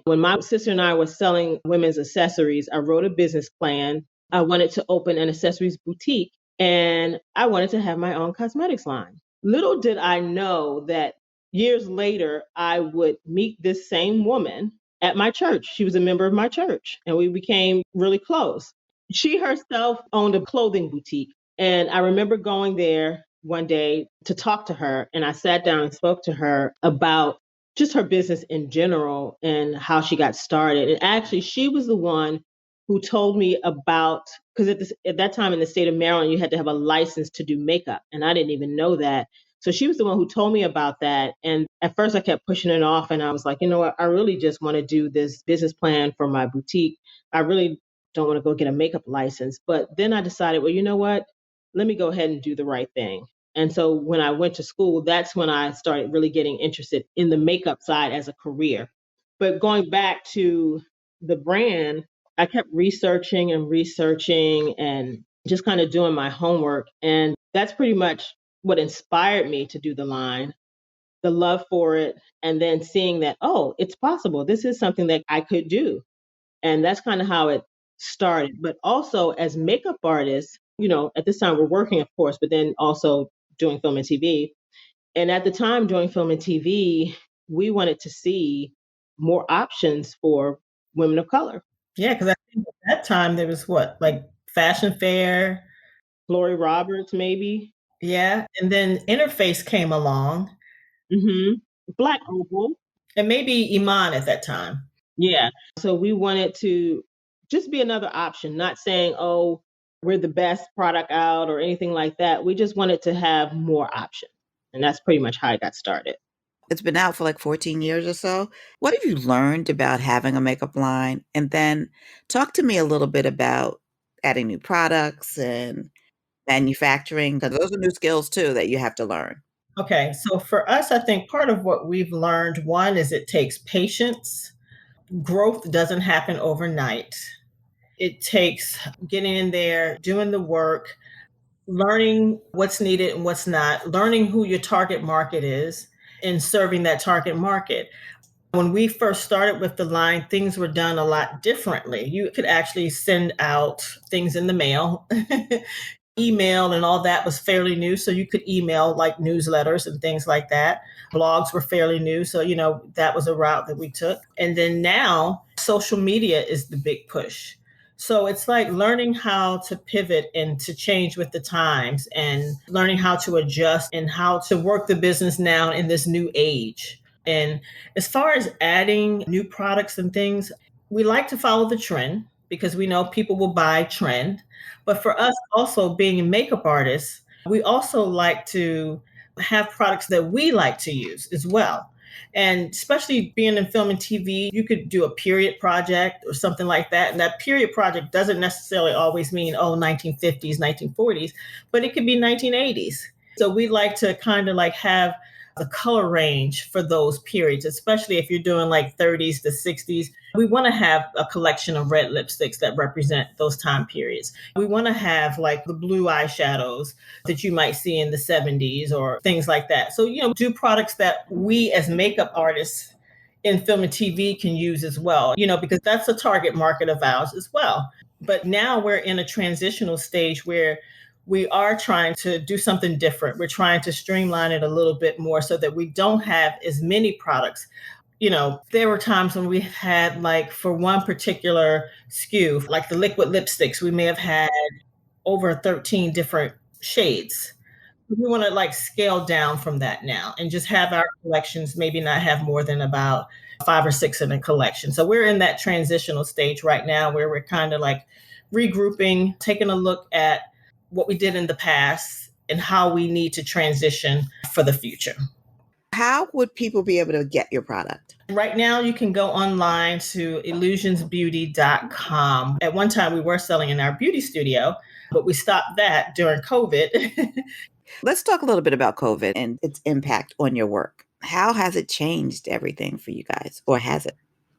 When my sister and I were selling women's accessories, I wrote a business plan. I wanted to open an accessories boutique and I wanted to have my own cosmetics line. Little did I know that years later, I would meet this same woman at my church. She was a member of my church and we became really close. She herself owned a clothing boutique. And I remember going there one day to talk to her. And I sat down and spoke to her about just her business in general and how she got started. And actually, she was the one who told me about, because at that time in the state of Maryland, you had to have a license to do makeup. And I didn't even know that. So she was the one who told me about that. And at first I kept pushing it off. And I was like, you know what? I really just want to do this business plan for my boutique. I really don't want to go get a makeup license. But then I decided, well, you know what? Let me go ahead and do the right thing. And so when I went to school, that's when I started really getting interested in the makeup side as a career. But going back to the brand, I kept researching and just kind of doing my homework. And that's pretty much what inspired me to do the line, the love for it, and then seeing that, oh, it's possible. This is something that I could do. And that's kind of how it started. But also as makeup artists, at this time we're working, of course, but then also doing film and TV. And at the time doing film and TV, we wanted to see more options for women of color. Yeah, because I think at that time there was what, like Fashion Fair, Lori Roberts, maybe. yeah, and then Interface came along, Black Opal. and maybe Iman at that time. Yeah. So we wanted to just be another option, not saying, oh, we're the best product out or anything like that. We just wanted to have more options. And that's pretty much how I got started. It's been out for like 14 years or so. What have you learned about having a makeup line? And then talk to me a little bit about adding new products and manufacturing, because those are new skills too that you have to learn. Okay, so for us, I think part of what we've learned, one, is it takes patience. Growth doesn't happen overnight. It takes getting in there, doing the work, learning what's needed and what's not, learning who your target market is, in serving that target market. When we first started with the line, things were done a lot differently. You could actually send out things in the mail. Email and all that was fairly new. So you could email like newsletters and things like that. Blogs were fairly new. So, that was a route that we took. And then now social media is the big push. So it's like learning how to pivot and to change with the times and learning how to adjust and how to work the business now in this new age. And as far as adding new products and things, we like to follow the trend because we know people will buy trend. But for us, also being makeup artists, we also like to have products that we like to use as well. And especially being in film and TV, you could do a period project or something like that. And that period project doesn't necessarily always mean, 1950s, 1940s, but it could be 1980s. So we like to kind of like have the color range for those periods, especially if you're doing like 30s to 60s. We want to have a collection of red lipsticks that represent those time periods. We want to have like the blue eyeshadows that you might see in the 70s or things like that. So, do products that we as makeup artists in film and TV can use as well, because that's a target market of ours as well. But now we're in a transitional stage where we are trying to do something different. We're trying to streamline it a little bit more so that we don't have as many products. There were times when we had like for one particular SKU, like the liquid lipsticks, we may have had over 13 different shades. We want to like scale down from that now and just have our collections maybe not have more than about 5 or 6 in a collection. So we're in that transitional stage right now where we're kind of like regrouping, taking a look at what we did in the past and how we need to transition for the future. How would people be able to get your product? Right now, you can go online to illusionsbeauty.com. At one time, we were selling in our beauty studio, but we stopped that during COVID. Let's talk a little bit about COVID and its impact on your work. How has it changed everything for you guys, or has it?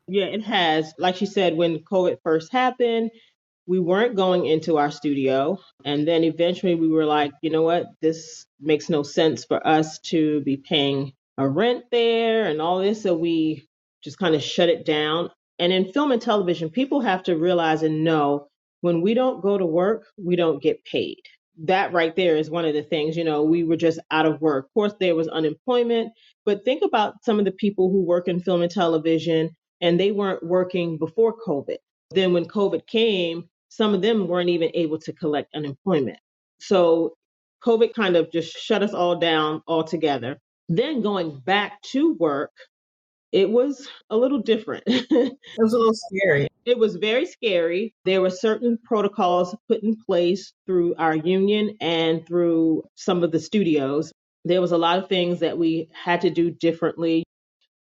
Yeah, it has. Like you said, when COVID first happened, we weren't going into our studio. And then eventually we were like, you know what? This makes no sense for us to be paying a rent there and all this. So we just kind of shut it down. And in film and television, people have to realize and know when we don't go to work, we don't get paid. That right there is one of the things, we were just out of work. Of course, there was unemployment, but think about some of the people who work in film and television and they weren't working before COVID. Then when COVID came, some of them weren't even able to collect unemployment. So COVID kind of just shut us all down altogether. Then going back to work, it was a little different. It was a little scary. It was very scary. There were certain protocols put in place through our union and through some of the studios. There was a lot of things that we had to do differently.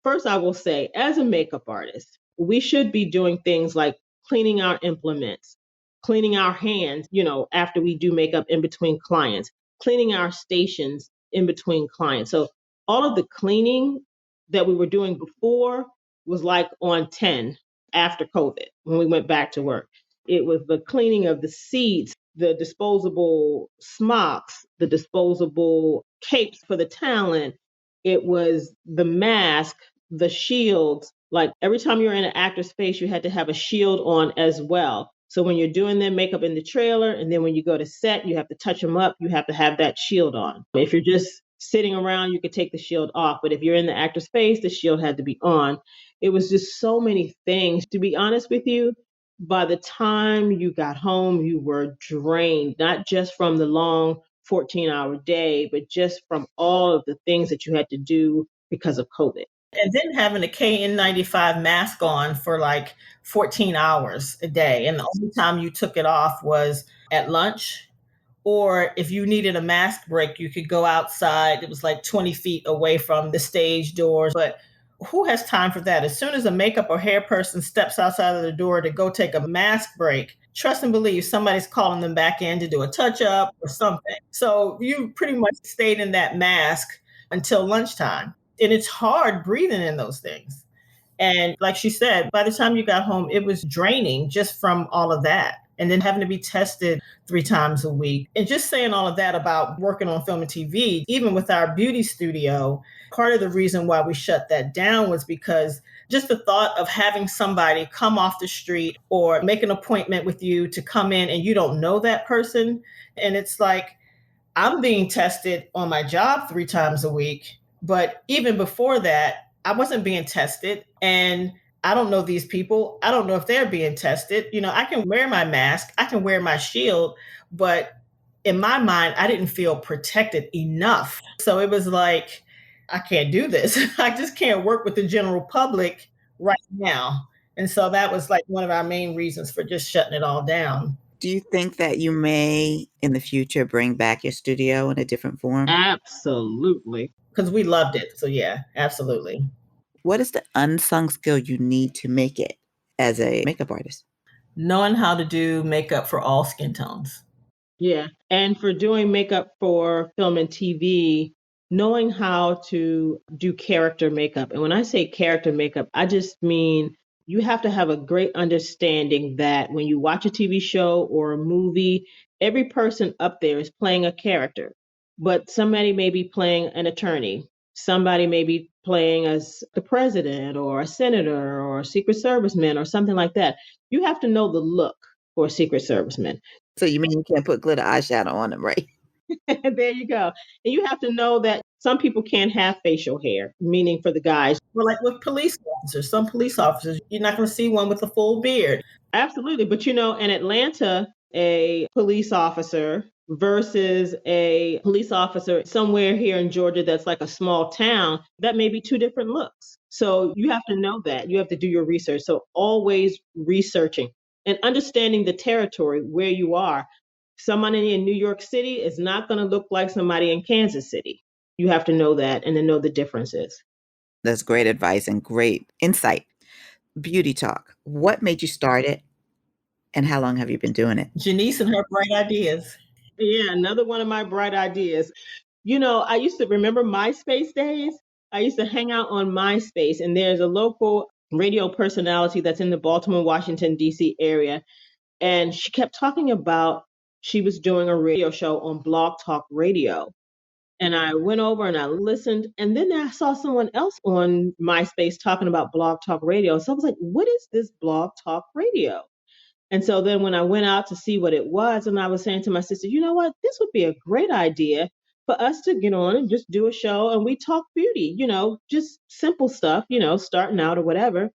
First, I will say, as a makeup artist, we should be doing things like cleaning our implements, cleaning our hands, after we do makeup in between clients, cleaning our stations in between clients. So all of the cleaning that we were doing before was like on 10 after COVID when we went back to work. It was the cleaning of the seats, the disposable smocks, the disposable capes for the talent. It was the mask, the shields. Like every time you're in an actor's face, you had to have a shield on as well. So when you're doing their makeup in the trailer, and then when you go to set, you have to touch them up, you have to have that shield on. If you're just sitting around, you could take the shield off. But if you're in the actor's face, the shield had to be on. It was just so many things. To be honest with you, by the time you got home, you were drained, not just from the long 14-hour day, but just from all of the things that you had to do because of COVID. And then having a KN95 mask on for like 14 hours a day. And the only time you took it off was at lunch. Or if you needed a mask break, you could go outside. It was like 20 feet away from the stage doors. But who has time for that? As soon as a makeup or hair person steps outside of the door to go take a mask break, trust and believe somebody's calling them back in to do a touch up or something. So you pretty much stayed in that mask until lunchtime. And it's hard breathing in those things. And like she said, by the time you got home, it was draining just from all of that. and then having to be tested 3 times a week. And just saying all of that about working on film and TV, even with our beauty studio, part of the reason why we shut that down was because just the thought of having somebody come off the street or make an appointment with you to come in and you don't know that person. And it's like, I'm being tested on my job 3 times a week. But even before that, I wasn't being tested. And I don't know these people. I don't know if they're being tested. I can wear my mask, I can wear my shield, but in my mind, I didn't feel protected enough. So it was like, I can't do this. I just can't work with the general public right now. And so that was like one of our main reasons for just shutting it all down. Do you think that you may, in the future, bring back your studio in a different form? Absolutely. Because we loved it. So yeah, absolutely. What is the unsung skill you need to make it as a makeup artist? Knowing how to do makeup for all skin tones. Yeah. And for doing makeup for film and TV, knowing how to do character makeup. And when I say character makeup, I just mean you have to have a great understanding that when you watch a TV show or a movie, every person up there is playing a character, but somebody may be playing an attorney. Somebody may be playing as the president or a senator or a secret serviceman or something like that. You have to know the look for a secret serviceman. So you mean you can't put glitter eyeshadow on them, right? There you go. And you have to know that some people can't have facial hair, meaning for the guys. Well, like with police officers, some police officers, you're not going to see one with a full beard. Absolutely. But in Atlanta, a police officer versus a police officer somewhere here in Georgia that's like a small town, that may be two different looks. So you have to know that. You have to do your research. So always researching and understanding the territory where you are. Somebody in New York City is not going to look like somebody in Kansas City. You have to know that and then know the differences. That's great advice and great insight. Beauty talk. What made you start it and how long have you been doing it? Janice and her bright ideas. Yeah, another one of my bright ideas. I used to remember MySpace days. I used to hang out on MySpace, and there's a local radio personality that's in the Baltimore, Washington, D.C. area. And she kept talking about she was doing a radio show on Blog Talk Radio. And I went over and I listened. And then I saw someone else on MySpace talking about Blog Talk Radio. So I was like, what is this Blog Talk Radio? And so then when I went out to see what it was, and I was saying to my sister, you know what, this would be a great idea for us to get on and just do a show and we talk beauty, just simple stuff, starting out or whatever.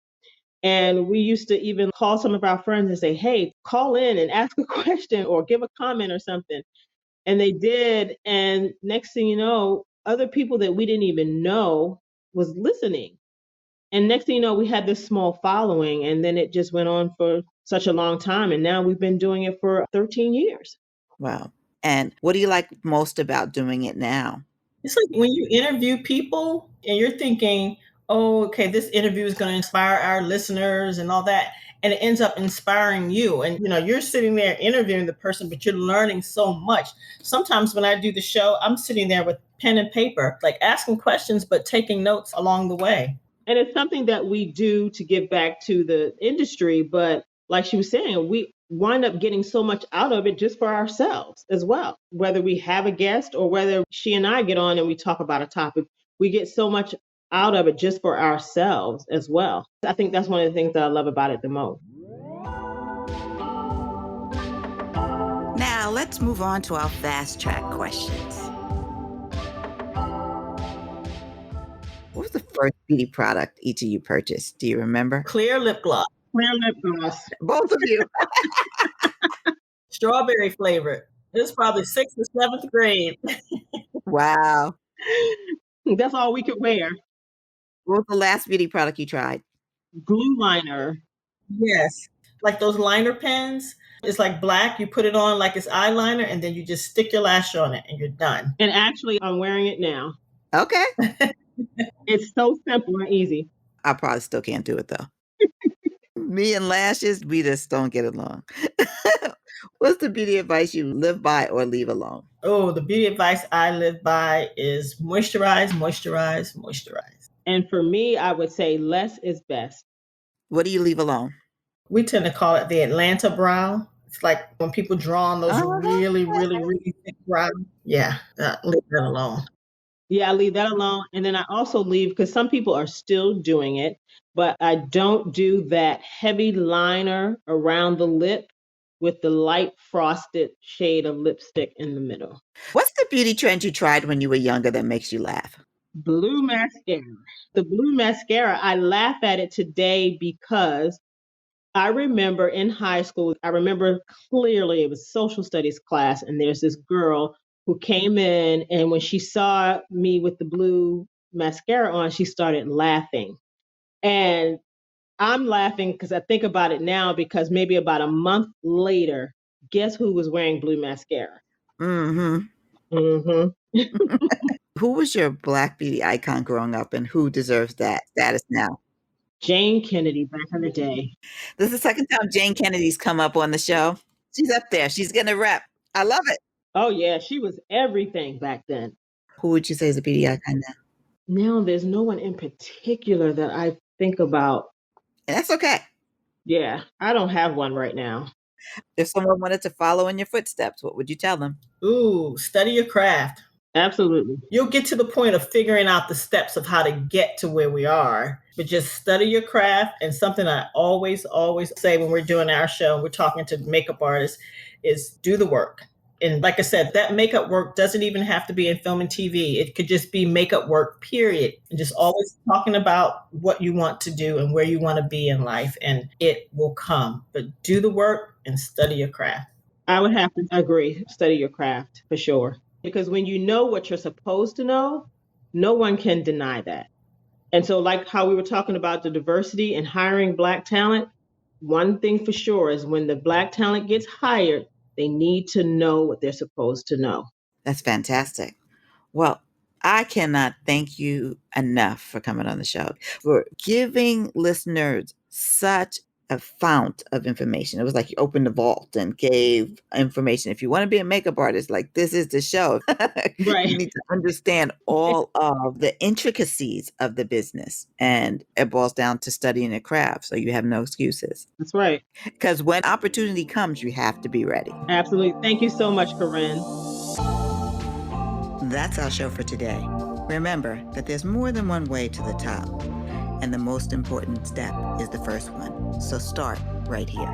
And we used to even call some of our friends and say, hey, call in and ask a question or give a comment or something. And they did. And next thing you know, other people that we didn't even know was listening. And next thing you know, we had this small following, and then it just went on for such a long time. And now we've been doing it for 13 years. Wow. And what do you like most about doing it now? It's like when you interview people and you're thinking, oh, okay, this interview is going to inspire our listeners and all that. And it ends up inspiring you. And, you're sitting there interviewing the person, but you're learning so much. Sometimes when I do the show, I'm sitting there with pen and paper, like asking questions, but taking notes along the way. And it's something that we do to give back to the industry. But like she was saying, we wind up getting so much out of it just for ourselves as well. Whether we have a guest or whether she and I get on and we talk about a topic, we get so much out of it just for ourselves as well. I think that's one of the things that I love about it the most. Now let's move on to our fast track questions. What was the first beauty product each of you purchased? Do you remember? Clear lip gloss. Clear lip gloss. Both of you. Strawberry flavored. It was probably 6th or 7th grade. Wow. That's all we could wear. What was the last beauty product you tried? Glue liner. Yes. Like those liner pens. It's like black. You put it on like it's eyeliner, and then you just stick your lash on it, and you're done. And actually, I'm wearing it now. Okay. It's so simple and easy. I probably still can't do it, though. Me and lashes, we just don't get along. What's the beauty advice you live by or leave alone? Oh, the beauty advice I live by is moisturize, moisturize, moisturize. And for me, I would say less is best. What do you leave alone? We tend to call it the Atlanta brow. It's like when people draw on those Uh-huh. really, really, really thick brows. Yeah, leave that alone. Yeah, I leave that alone. And then I also leave because some people are still doing it, but I don't do that heavy liner around the lip with the light frosted shade of lipstick in the middle. What's the beauty trend you tried when you were younger that makes you laugh? Blue mascara. The blue mascara, I laugh at it today because I remember in high school, I remember clearly it was social studies class, and there's this girl who came in, and when she saw me with the blue mascara on, she started laughing. And I'm laughing because I think about it now because maybe about a month later, guess who was wearing blue mascara? Mm-hmm. Hmm. Who was your Black beauty icon growing up, and who deserves that status now? Jane Kennedy back in the day. This is the second time Jane Kennedy's come up on the show. She's up there. She's gonna rep. I love it. Oh, yeah, she was everything back then. Who would you say is a beauty icon now? Now there's no one in particular that I think about. And that's okay. Yeah, I don't have one right now. If someone wanted to follow in your footsteps, what would you tell them? Ooh, study your craft. Absolutely. You'll get to the point of figuring out the steps of how to get to where we are, but just study your craft. And something I always, always say when we're doing our show and we're talking to makeup artists is do the work. And like I said, that makeup work doesn't even have to be in film and TV. It could just be makeup work, period. And just always talking about what you want to do and where you want to be in life, and it will come. But do the work and study your craft. I would have to agree. Study your craft for sure. Because when you know what you're supposed to know, no one can deny that. And so, like how we were talking about the diversity and hiring Black talent, one thing for sure is when the Black talent gets hired, they need to know what they're supposed to know. That's fantastic. Well, I cannot thank you enough for coming on the show, for giving listeners such a fount of information. It was like you opened the vault and gave information. If you want to be a makeup artist, like this is the show. Right. You need to understand all of the intricacies of the business. And it boils down to studying a craft. So you have no excuses. That's right. Because when opportunity comes, you have to be ready. Absolutely. Thank you so much, Corinne. That's our show for today. Remember that there's more than one way to the top, and the most important step is the first one. So start right here.